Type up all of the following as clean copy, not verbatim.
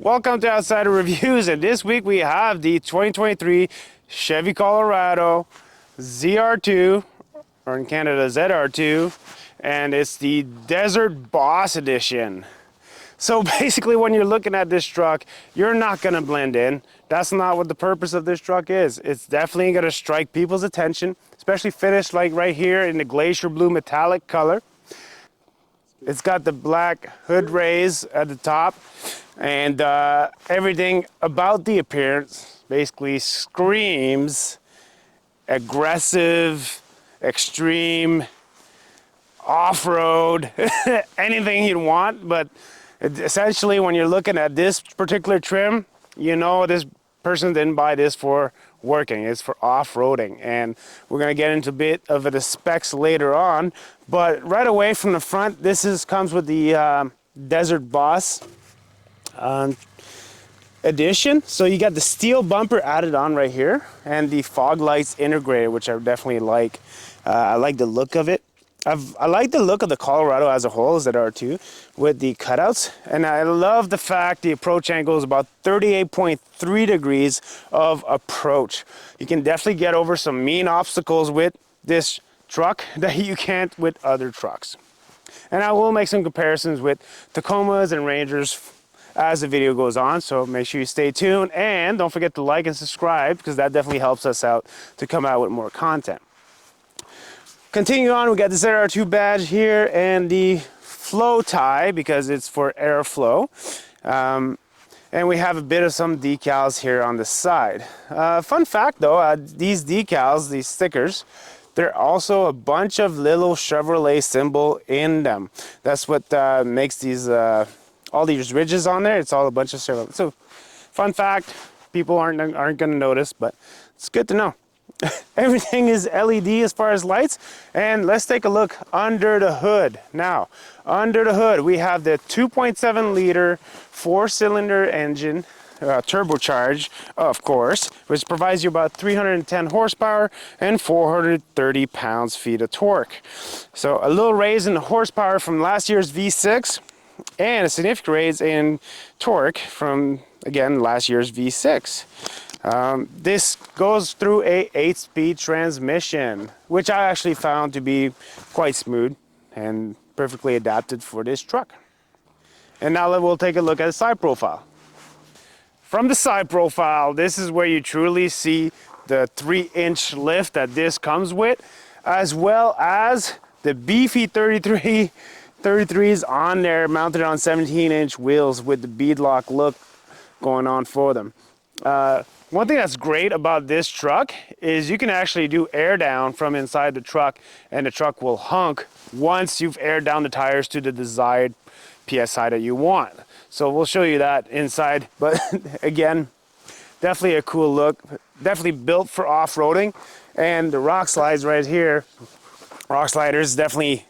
Welcome to Outsider Reviews, and this week we have the 2023 Chevy Colorado ZR2, or in Canada ZR2, and it's the Desert Boss edition. So basically when you're looking at this truck, you're not gonna blend in. That's not what the purpose of this truck is. It's definitely gonna strike people's attention, especially finished like right here in the glacier blue metallic color. It's got the black hood rays at the top, and everything about the appearance basically screams aggressive, extreme, off-road, anything you'd want. But essentially when you're looking at this particular trim, you know this person didn't buy this for working. It's for off-roading, and we're going to get into a bit of the specs later on. But right away from the front, this comes with the Desert Boss edition. So you got the steel bumper added on right here, and the fog lights integrated, which I definitely like. I like the look of it. I like the look of the Colorado as a whole, ZR2, with the cutouts, and I love the fact the approach angle is about 38.3 degrees of approach. You can definitely get over some mean obstacles with this truck that you can't with other trucks. And I will make some comparisons with Tacomas and Rangers as the video goes on, so make sure you stay tuned, and don't forget to like and subscribe, because that definitely helps us out to come out with more content. Continue on, we got the ZR2 badge here and the flow tie, because it's for airflow. And we have a bit of some decals here on the side. Fun fact though, these decals, these stickers, there are also a bunch of little Chevrolet symbol in them. That's what makes these all these ridges on there. It's all a bunch of Chevrolet. So fun fact, people aren't gonna notice, but it's good to know. Everything is LED as far as lights, and let's take a look under the hood. Now, under the hood, we have the 2.7 liter 4-cylinder engine, turbocharged, of course, which provides you about 310 horsepower and 430 pounds-feet of torque. So a little raise in the horsepower from last year's V6, and a significant raise in torque from, again, last year's V6. This goes through a 8-speed transmission, which I actually found to be quite smooth and perfectly adapted for this truck. And now we'll take a look at the side profile. From the side profile, this is where you truly see the 3-inch lift that this comes with, as well as the beefy 33s on there, mounted on 17-inch wheels with the beadlock look going on for them. One thing that's great about this truck is you can actually do air down from inside the truck, and the truck will hunk once you've aired down the tires to the desired PSI that you want. So we'll show you that inside, but again, definitely a cool look, definitely built for off-roading. And the rock slides right here, rock sliders, definitely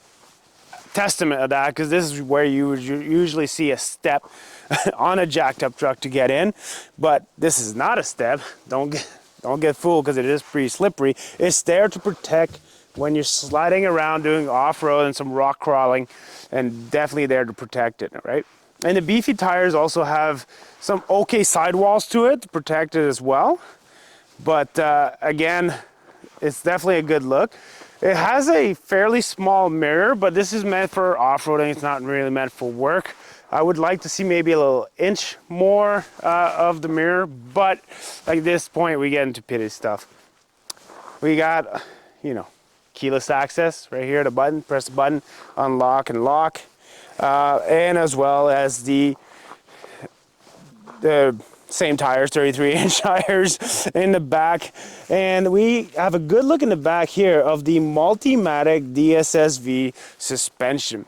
testament of that, because this is where you would usually see a step on a jacked up truck to get in, but this is not a step. Don't get fooled, because it is pretty slippery. It's there to protect when you're sliding around doing off-road and some rock crawling, and definitely there to protect it, right? And the beefy tires also have some okay sidewalls to it to protect it as well, but again, it's definitely a good look. It has a fairly small mirror, but this is meant for off-roading. It's not really meant for work. I would like to see maybe a little inch more of the mirror, but at this point we get into pity stuff. We got, you know, keyless access right here, the button, press the button, unlock and lock, and as well as the same tires, 33-inch tires in the back. And we have a good look in the back here of the Multimatic DSSV suspension.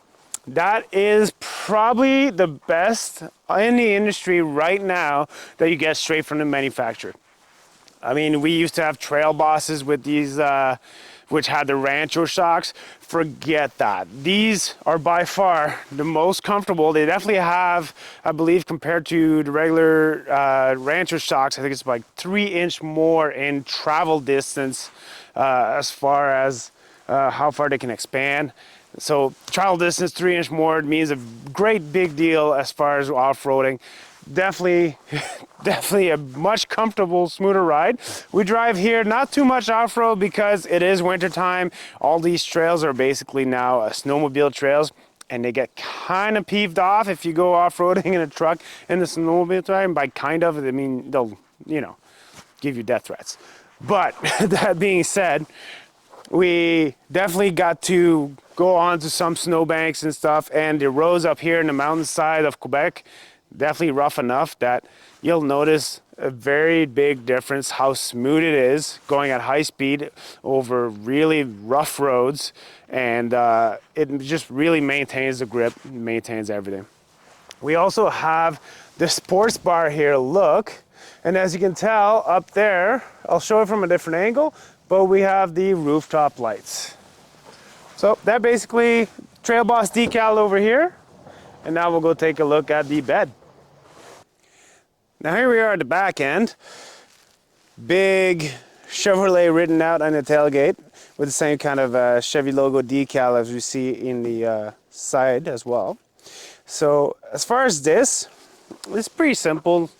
That is probably the best in the industry right now that you get straight from the manufacturer. I mean, we used to have Trail Bosses with these, which had the Rancho shocks. Forget that. These are by far the most comfortable. They definitely have, I believe, compared to the regular Rancho shocks, I think it's like 3-inch more in travel distance as far as how far they can expand. So travel distance 3-inch more means a great big deal as far as off-roading. definitely, definitely a much comfortable, smoother ride. We drive here not too much off-road because it is wintertime. All these trails are basically now snowmobile trails, and they get kind of peeved off if you go off-roading in a truck in the snowmobile time. By kind of, I mean they'll, you know, give you death threats. But that being said, we definitely got to go onto some snowbanks and stuff, and the roads up here in the mountainside of Quebec, definitely rough enough that you'll notice a very big difference how smooth it is going at high speed over really rough roads, and it just really maintains the grip, maintains everything. We also have the sports bar here, look, and as you can tell up there, I'll show it from a different angle, but we have the rooftop lights. So that basically Trail Boss decal over here, and now we'll go take a look at the bed. Now here we are at the back end. Big Chevrolet written out on the tailgate with the same kind of Chevy logo decal as we see in the side as well. So as far as this, it's pretty simple.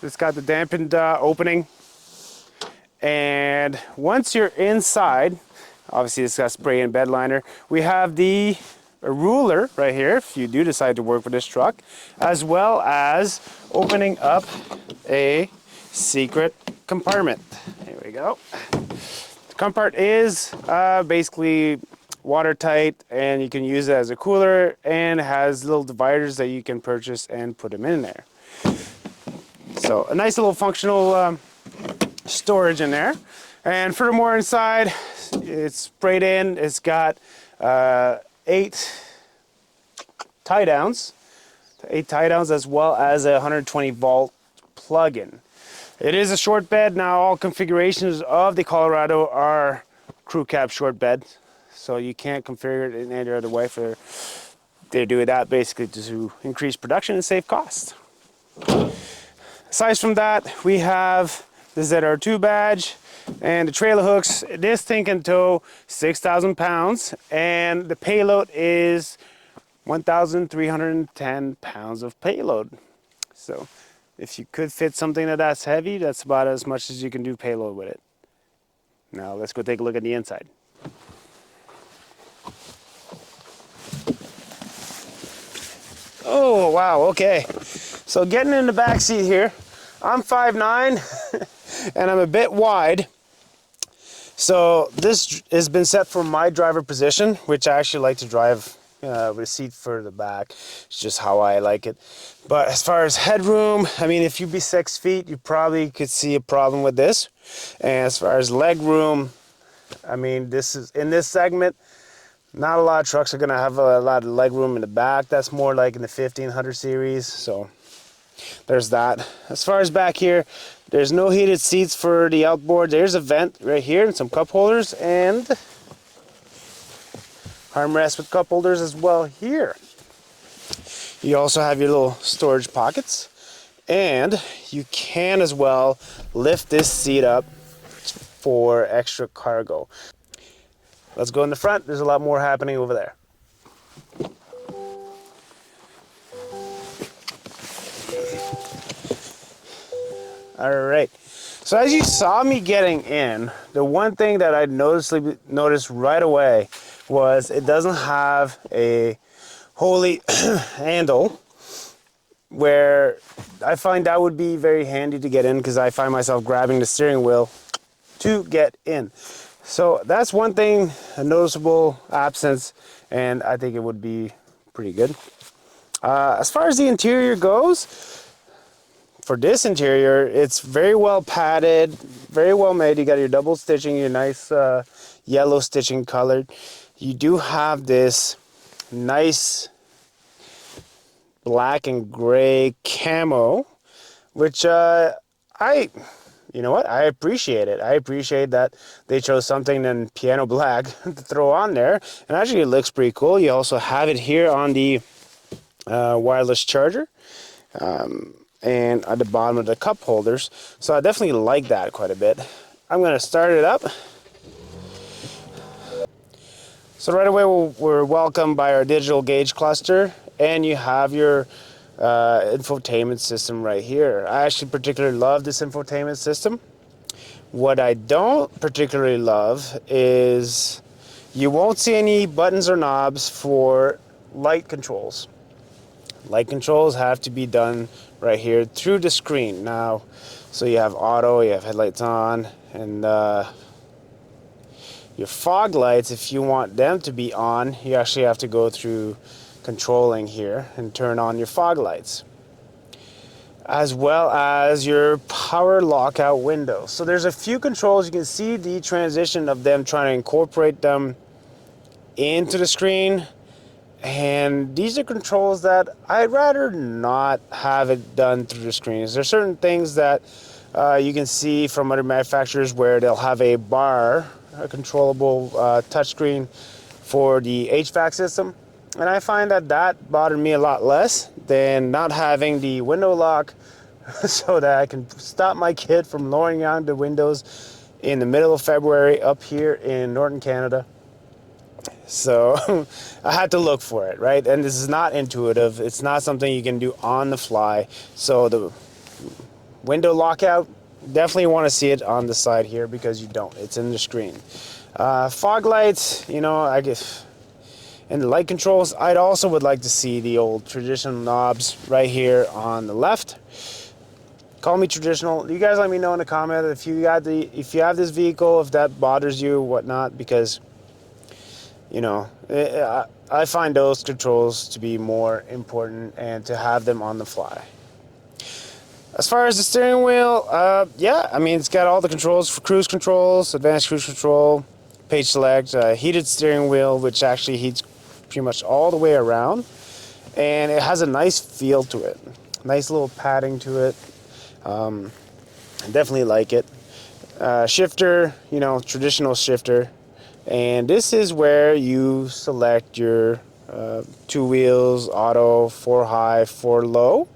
It's got the dampened opening, and once you're inside, obviously it's got spray and bed liner. We have a ruler right here if you do decide to work with this truck, as well as opening up a secret compartment. Here we go. The compartment is basically watertight, and you can use it as a cooler, and has little dividers that you can purchase and put them in there. So a nice little functional storage in there. And furthermore inside, it's sprayed in. It's got 8 tie downs, as well as a 120 volt plug-in. It is a short bed. Now all configurations of the Colorado are crew cab short bed, so you can't configure it in any other way. They do that basically to increase production and save costs. Aside from that, we have the ZR2 badge and the trailer hooks. This thing can tow 6,000 pounds, and the payload is 1,310 pounds of payload. So if you could fit something that's heavy, that's about as much as you can do payload with it. Now let's go take a look at the inside. Oh, wow, okay. So getting in the back seat here, I'm 5'9", and I'm a bit wide. So this has been set for my driver position, which I actually like to drive with a seat further back. It's just how I like it. But as far as headroom, I mean, if you'd be 6 feet, you probably could see a problem with this. And as far as leg room, I mean, this is in this segment, not a lot of trucks are going to have a lot of leg room in the back. That's more like in the 1500 series. So there's that. As far as back here, there's no heated seats for the outboard. There's a vent right here and some cup holders, and armrest with cup holders as well here. You also have your little storage pockets, and you can as well lift this seat up for extra cargo. Let's go in the front. There's a lot more happening over there. All right. So as you saw me getting in, the one thing that I noticed right away was it doesn't have a holy handle, where I find that would be very handy to get in, because I find myself grabbing the steering wheel to get in. So that's one thing, a noticeable absence, and I think it would be pretty good. As far as the interior goes, for this interior, it's very well padded, very well made. You got your double stitching, your nice yellow stitching colored. You do have this nice black and gray camo, which you know what? I appreciate it. I appreciate that they chose something in piano black to throw on there. And actually it looks pretty cool. You also have it here on the wireless charger. And at the bottom of the cup holders. So I definitely like that quite a bit. I'm going to start it up. So right away we're welcomed by our digital gauge cluster, and you have your infotainment system right here. I actually particularly love this infotainment system. What I don't particularly love is you won't see any buttons or knobs for light controls. Light controls have to be done right here through the screen. Now, so you have auto, you have headlights on, and your fog lights, if you want them to be on, you actually have to go through controlling here and turn on your fog lights, as well as your power lockout window. So there's a few controls. You can see the transition of them trying to incorporate them into the screen. And these are controls that I'd rather not have it done through the screens. There's certain things that you can see from other manufacturers where they'll have a bar, a controllable touchscreen for the HVAC system. And I find that bothered me a lot less than not having the window lock so that I can stop my kid from lowering down the windows in the middle of February up here in northern Canada. So I had to look for it, right? And this is not intuitive. It's not something you can do on the fly. So the window lockout, definitely want to see it on the side here because you don't. It's in the screen. Fog lights, you know, I guess. And the light controls, I'd also would like to see the old traditional knobs right here on the left. Call me traditional. You guys let me know in the comment if you have this vehicle, if that bothers you, whatnot, because you know, I find those controls to be more important and to have them on the fly. As far as the steering wheel, yeah, I mean, it's got all the controls for cruise controls, advanced cruise control, page select, heated steering wheel, which actually heats pretty much all the way around. And it has a nice feel to it. Nice little padding to it. I definitely like it. Shifter, you know, traditional shifter. And this is where you select your 2 wheels, auto, 4 high, 4 low,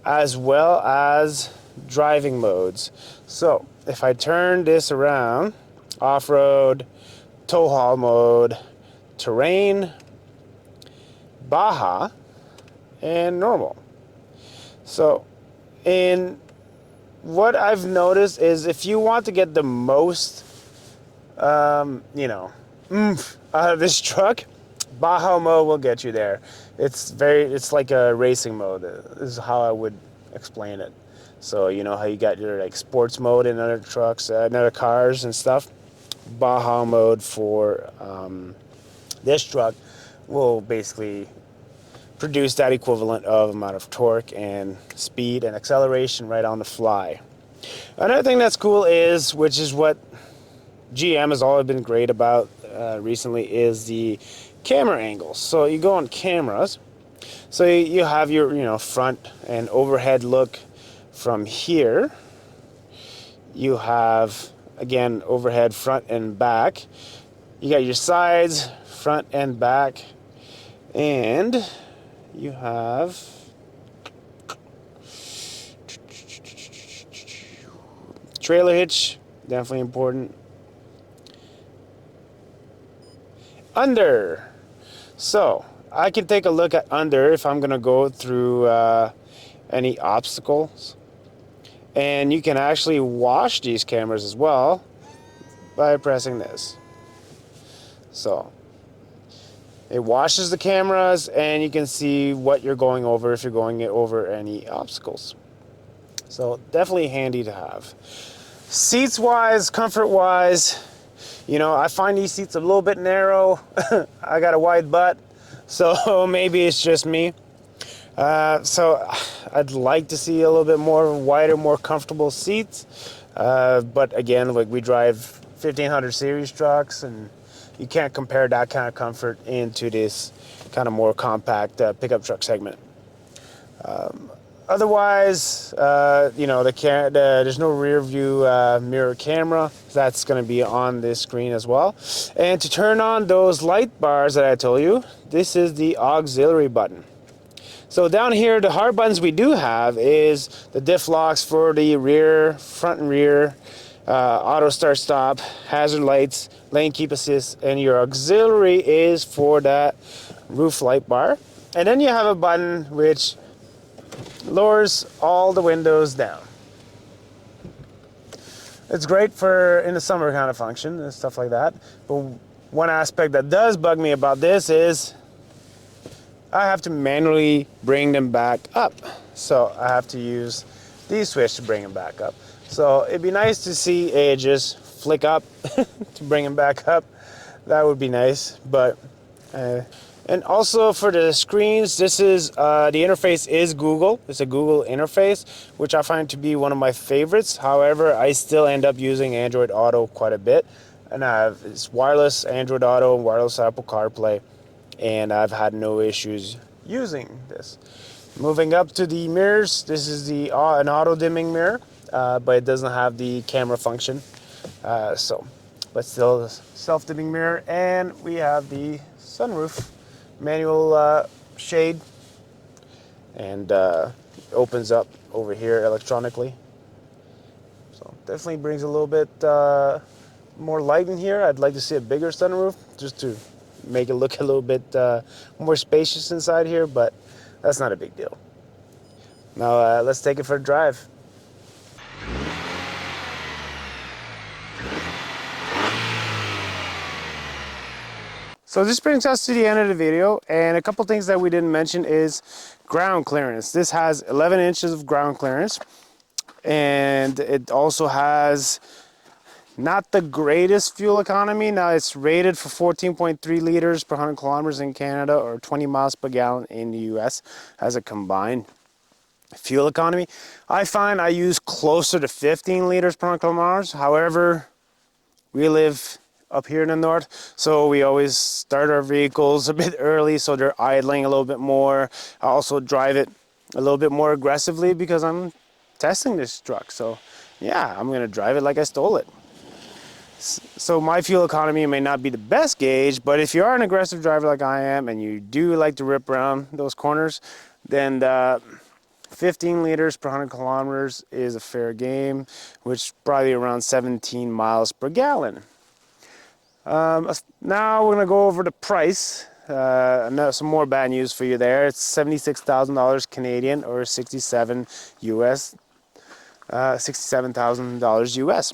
as well as driving modes. So if I turn this around, off-road, tow haul mode, terrain, Baja, and normal. So in what I've noticed is if you want to get the most you know, out of this truck, Baja mode will get you there. It's like a racing mode. This is how I would explain it. So you know how you got your like sports mode in other trucks, in other cars and stuff. Baja mode for this truck will basically produce that equivalent of amount of torque and speed and acceleration right on the fly. Another thing that's cool is, which is what GM has always been great about recently, is the camera angles. So you go on cameras, so you have your, you know, front and overhead look from here. You have, again, overhead, front and back. You got your sides, front and back, and you have trailer hitch, definitely important. Under. So I can take a look at under if I'm going to go through any obstacles. And you can actually wash these cameras as well by pressing this. So it washes the cameras and you can see what you're going over if you're going over any obstacles. So definitely handy to have. Seats wise, comfort wise, you know, I find these seats a little bit narrow. I got a wide butt, so maybe it's just me. So I'd like to see a little bit more wider, more comfortable seats. But again, like we drive 1500 series trucks, and you can't compare that kind of comfort into this kind of more compact pickup truck segment. Otherwise, you know, there's no rear view mirror camera. That's going to be on this screen as well. And to turn on those light bars that I told you, this is the auxiliary button. So down here, the hard buttons we do have is the diff locks for the rear, front and rear, auto start stop, hazard lights, lane keep assist, and your auxiliary is for that roof light bar. And then you have a button which lowers all the windows down. It's great for in the summer kind of function and stuff like that. But one aspect that does bug me about this is I have to manually bring them back up. So I have to use the switch to bring them back up. So it'd be nice to see a just flick up to bring them back up. That would be nice. But and also for the screens, this is the interface is Google. It's a Google interface, which I find to be one of my favorites. However, I still end up using Android Auto quite a bit, and it's wireless Android Auto and wireless Apple CarPlay, and I've had no issues using this. Moving up to the mirrors, this is the an auto dimming mirror, but it doesn't have the camera function. But still self-dimming mirror, and we have the sunroof. Manual shade, and opens up over here electronically, so definitely brings a little bit more light in here. I'd like to see a bigger sunroof just to make it look a little bit more spacious inside here, but that's not a big deal. Now let's take it for a drive. So this brings us to the end of the video, and a couple things that we didn't mention is ground clearance. This has 11 inches of ground clearance, and it also has not the greatest fuel economy. Now it's rated for 14.3 liters per 100 kilometers in Canada, or 20 miles per gallon in the US as a combined fuel economy. I find I use closer to 15 liters per 100 kilometers. However, we live up here in the north, so we always start our vehicles a bit early, so they're idling a little bit more. I also drive it a little bit more aggressively because I'm testing this truck. So yeah, I'm gonna drive it like I stole it. So my fuel economy may not be the best gauge, but if you are an aggressive driver like I am and you do like to rip around those corners, then 15 liters per 100 kilometers is a fair game, which is probably around 17 miles per gallon. Now we're gonna go over the price. Some more bad news for you there. It's $76,000 Canadian, or 67 US, $67,000 US.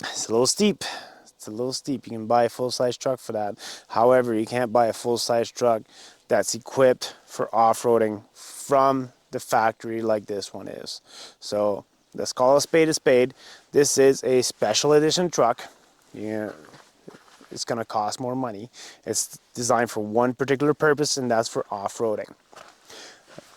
It's a little steep. It's a little steep. You can buy a full-size truck for that. However, you can't buy a full-size truck that's equipped for off-roading from the factory like this one is. So let's call a spade a spade. This is a special edition truck. Yeah. It's going to cost more money. It's designed for one particular purpose, and that's for off-roading.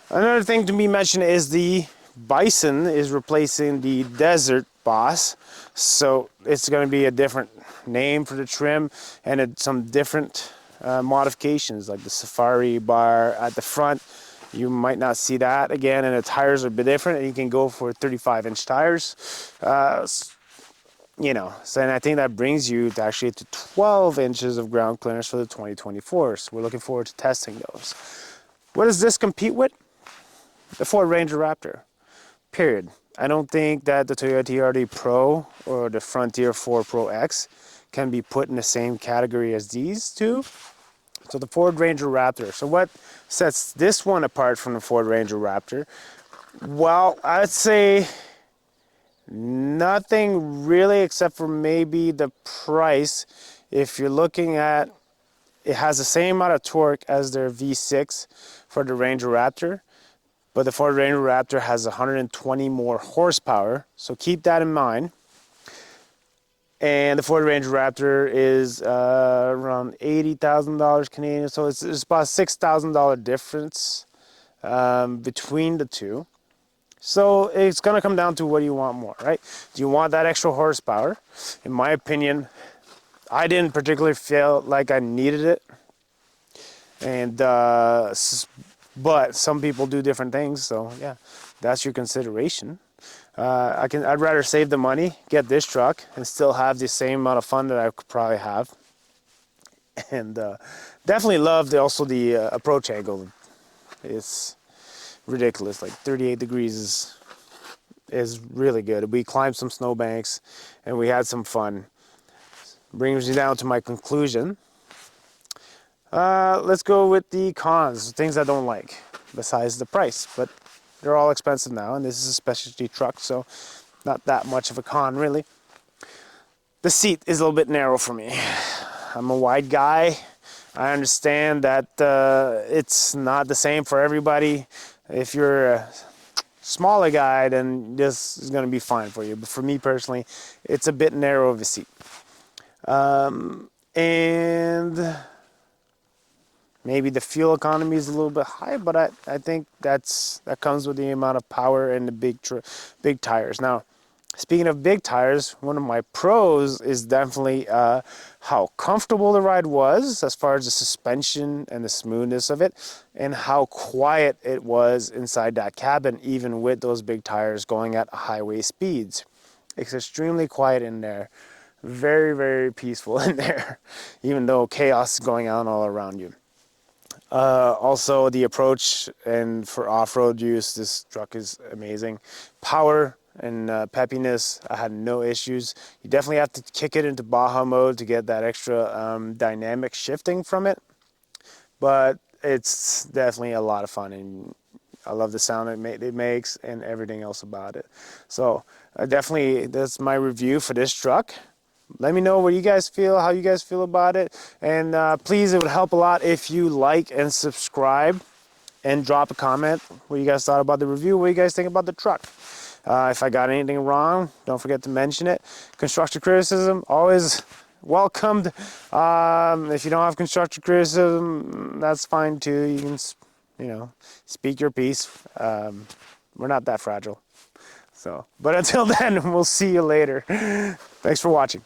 Another thing to be mentioned is the Bison is replacing the Desert Boss. So it's going to be a different name for the trim, and some different modifications, like the Safari bar at the front. You might not see that again, and the tires are a bit different, and you can go for 35-inch tires. You know, so and I think that brings you to actually to 12 inches of ground clearance for the 2024. So we're looking forward to testing those. What does this compete with? The Ford Ranger Raptor, period. I don't think that the Toyota TRD Pro or the Frontier 4 Pro X can be put in the same category as these two. So the Ford Ranger Raptor. So what sets this one apart from the Ford Ranger Raptor? Well, I'd say nothing really, except for maybe the price. If you're looking at, it has the same amount of torque as their V6 for the Ranger Raptor, but the Ford Ranger Raptor has 120 more horsepower, so keep that in mind. And the Ford Ranger Raptor is around $80,000 Canadian, so it's about a $6,000 difference between the two. So it's going to come down to what do you want more, right? Do you want that extra horsepower? In my opinion, I didn't particularly feel like I needed it. And but some people do different things, so yeah, that's your consideration. I'd rather save the money, get this truck, and still have the same amount of fun that I could probably have. And definitely love also the approach angle. It's ridiculous. Like 38 degrees is really good. We climbed some snowbanks and we had some fun. Brings me down to my conclusion. Let's go with the cons, things I don't like besides the price. But they're all expensive now, and this is a specialty truck, so not that much of a con really. The seat is a little bit narrow for me. I'm a wide guy. I understand that it's not the same for everybody. If you're a smaller guy, then this is going to be fine for you. But for me personally, it's a bit narrow of a seat. And maybe the fuel economy is a little bit high, but I think that comes with the amount of power and the big tires. Now, speaking of big tires, one of my pros is definitely how comfortable the ride was as far as the suspension and the smoothness of it, and how quiet it was inside that cabin, even with those big tires going at highway speeds. It's extremely quiet in there. Very, very peaceful in there, even though chaos is going on all around you. Also, the approach and for off-road use, this truck is amazing. Power and peppiness, I had no issues. You definitely have to kick it into Baja mode to get that extra dynamic shifting from it, but it's definitely a lot of fun, and I love the sound it makes and everything else about it. So definitely, that's my review for this truck. Let me know what you guys feel, how you guys feel about it, and please, it would help a lot if you like and subscribe and drop a comment what you guys thought about the review, what you guys think about the truck. If I got anything wrong, don't forget to mention it. Constructive criticism, always welcomed. If you don't have constructive criticism, that's fine too. You can, speak your piece. We're not that fragile. So, but until then, we'll see you later. Thanks for watching.